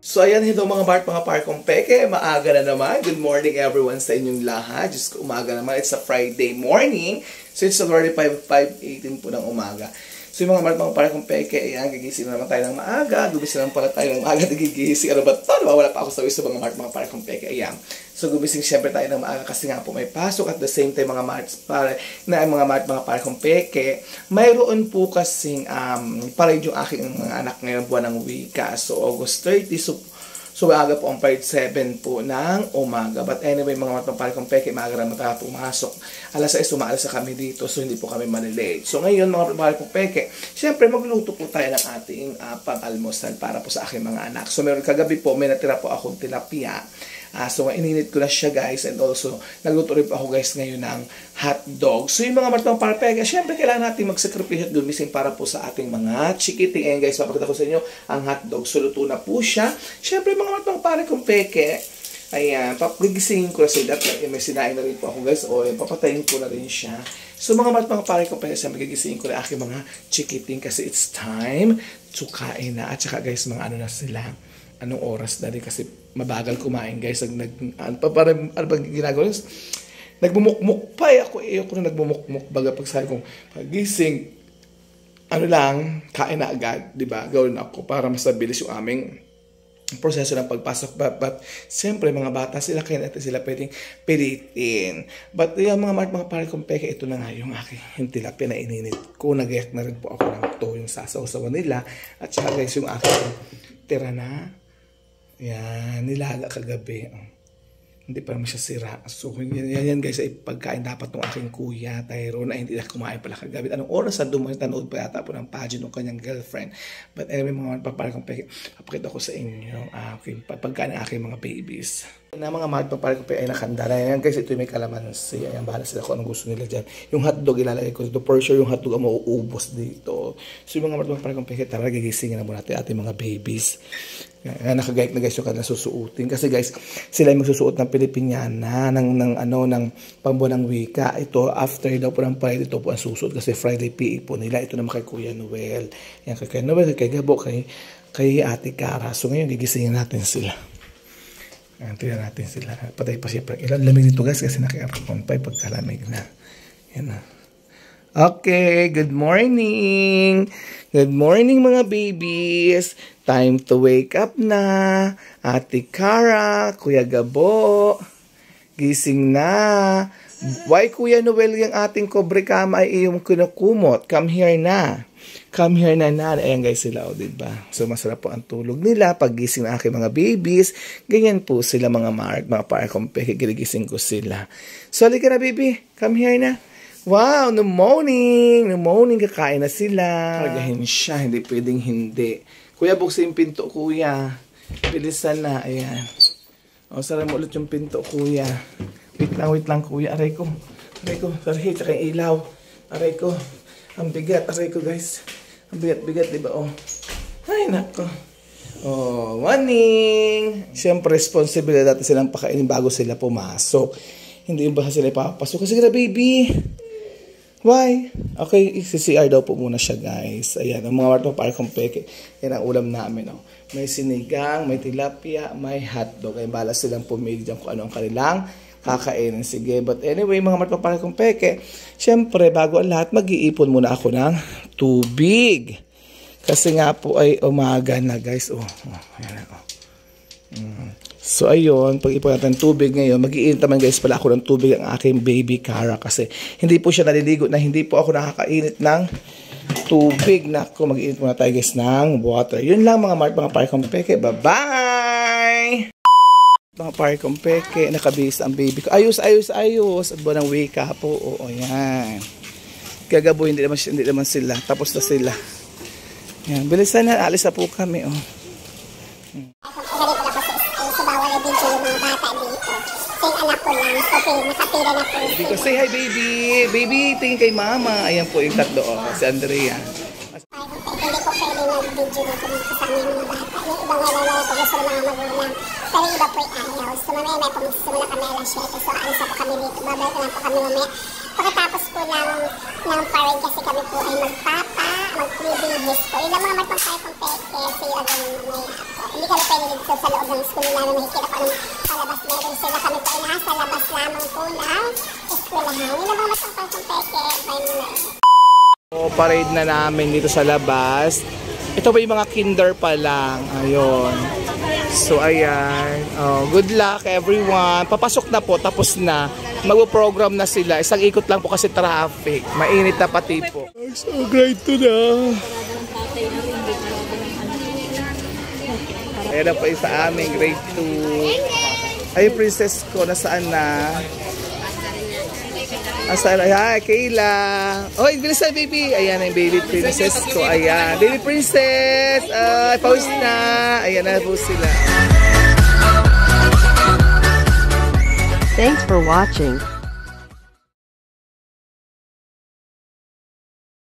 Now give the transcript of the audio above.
So ayan, hello mga Bart, mga Parkong Peke, maaga na naman. Good morning everyone sa inyong lahat. Diyos ko, umaga naman. It's a Friday morning. So it's already 5:18 po ng umaga. So yung mga Bart, mga Parkong Peke, ayan, gigising na naman tayo ng maaga. Gumising naman pala tayo ng maaga, nagigising. Ano ba ito? Nawawala pa ako sa mga Bart, mga Parkong Peke, ayan. So gumising siyempre tayo ng maaga kasi nga po may pasok. At the same time mga Bart, mga Parkong Peke, mayroon po kasing parade yung aking mga anak ngayong buwan ng wika. So August 30, so maaga po ang parade 7 po ng umaga. But anyway, mga Parkong Peke, maaga naman tayo pumasok. Alas 6, umaalas na kami dito, so hindi po kami malilate. So ngayon, mga Parkong Peke, siyempre magluto po tayo ng ating pang-almusal para po sa aking mga anak. So meron kagabi po, may natira po akong tilapia. So, ininit ko na siya guys, and also, nagluto rin po ako guys ngayon ng hotdog. So, yung mga Parkong Peke, syempre kailangan natin magsakripisyo at gumising para po sa ating mga chikiting. Ayan guys, papakita ko sa inyo ang hotdog. So, luto na po siya. Syempre, mga Parkong Peke, ayan, pagigisingin ko na sila. May sinain na rin po ako guys, o papatayin ko na rin siya. So, mga Parkong Peke, magigisingin ko na aking mga chikiting kasi it's time to kain na. At saka guys, mga ano na sila, anong oras na rin kasi mabagal kumain guys. Ano ba ginagawa? Nagmumukmuk pa ako. Ako na nagmumukmuk. Baga pag sabi kong pagising, ano lang, kain na agad. Diba? Gawin ako para mas mabilis yung aming proseso ng pagpasok. But siyempre mga bata sila, kaya natin sila pwedeng pilitin. But yung mga Parkong Peke, ito na nga yung aking tilapia na ininit ko. Nagayak na rin po ako ng yung sasaw-sawan nila. At saka guys, yung aking tira na yan, nilaga kagabi. Hindi pa naman siya sira. So, yan guys, ay pagkain dapat ng aking kuya, Tyrone, na hindi na kumain pala kagabi. Anong oras na tanood pa yata po ng pageant ng kanyang girlfriend. But anyway, mga Parkong Peke, papakita ko sa inyo aking pagkain ng aking mga babies. Na mga Parkong Peke ay nakandala. Yan guys, ito yung may kalamansi. Ayan, bahala sila kung anong gusto nila dyan. Yung hotdog ilalagay ko dito. For sure, yung hotdog ang mauubos dito. So, yung mga Parkong Peke, tara, gigisingin na muna natin ating mga babies. Nakagayik na guys yung kanilang susuotin. Kasi guys, sila yung magsusuot ng Pilipiniana, ng pambuwan ng wika. Ito, after daw po ng parade, ito po ang susuot. Kasi Friday PE po nila. Ito naman kay Kuya Noel. Yan, kay Kuya Noel, kay Gabo, kay Ate Cara. So ngayon, gigisingin natin sila. Tingnan natin sila. Patay pa siya. Ilang lamig dito guys kasi naki-aircon pa pagkalamig na. Yan na. Okay, good morning. Good morning mga babies. Time to wake up na. Ate Cara, Kuya Gabo. Gising na. Why Kuya Noel yung ating kobre kama ay iyong kinukumot? Come here na. Come here na. Ayan guys sila, o diba? So masarap po ang tulog nila. Paggising ng aking mga babies, ganyan po sila mga Parkong Peke. Giligising ko sila. So halika na baby. Come here na. Wow, no morning. No morning, kakain na sila. Kargahin siya, hindi pwedeng hindi. Kuya, buksin yung pinto, kuya. Bilisan na, ayan. O, sara mo ulit yung pinto, kuya. Wait lang, kuya. Aray ko, sorry, tsaka yung ilaw. Aray ko, ang bigat, aray ko, guys. Ang bigat, diba, oh. Ay, nako. Oh, morning. Siyempre, responsibilidad natin silang pakainin bago sila pumasok. Hindi yung basta sila ipapasok. Kasi na, baby. Why? Okay, CCR daw po muna siya, guys. Ayan, ang mga Parkong Peke. Yan ang ulam namin, oh. May sinigang, may tilapia, may hotdog. Ay bala silang pumili dyan kung ano ang kanilang kakainin. Sige, but anyway, mga Parkong Peke, syempre, bago ang lahat, mag-iipon muna ako ng tubig. Kasi nga po ay umaga na, guys. Oh, ayan, oh. So, ayun, pag-ipon natin tubig ngayon, mag-iinit naman guys pala ako ng tubig ang aking baby Cara kasi hindi po siya naliligo na hindi po ako nakakainit ng tubig. Naku, mag-iinit muna tayo guys ng water. Yun lang mga Parkong Peke. Bye-bye! Mga Parkong Peke, nakabihis ang baby ko. Ayos. At buwan ng wika po. Oo, yan. Gagabo, hindi naman sila. Tapos na sila. Yan, bilisan na. Alis na po kami, oh. Video yung mga bata dito. So yung anak ko lang. Okay, nakapira na po. Because say hi baby. Baby, tingin kay mama. Ayan po yung tatlo. Oh, si Andrea. Hindi ko pwede mag-video dito kasama yung mga bata. Yung ibang lalala ko gusto ng mga magulang. Pero yung iba po ay ayaw. So mamaya may pagsimula kami alas 7. So alis na po kami dito. Babalik lang po kami mamaya. Pagkatapos po ng parade kasi kami po ay mag-pre-babies po. Yung mga Parkong Peke. So yung mamaya po. hindi kami pwede dito sa loob ng school namin. Nakikita ko anong palabas meron sila. Kami po ay nasa labas lamang po ng eskwelahan. Yun lang mga matapang kong peke. Bye muna. So, parade na namin dito sa labas. Ito ba yung mga kinder pa lang? Ayun. So, ayan. Oh, good luck everyone. Papasok na po, tapos na. Mag-program na sila. Isang ikot lang po kasi traffic. Mainit na pati po. So, grade 2 na. Ayan na po yung sa aming grade 2. Ay, princess ko, nasaan na? Asal, ay, Kayla. Oh, bilis na, baby. Ayan yung baby princess ko. Ayan. Baby princess. Pause na. Ayan na po sila. Thanks for watching.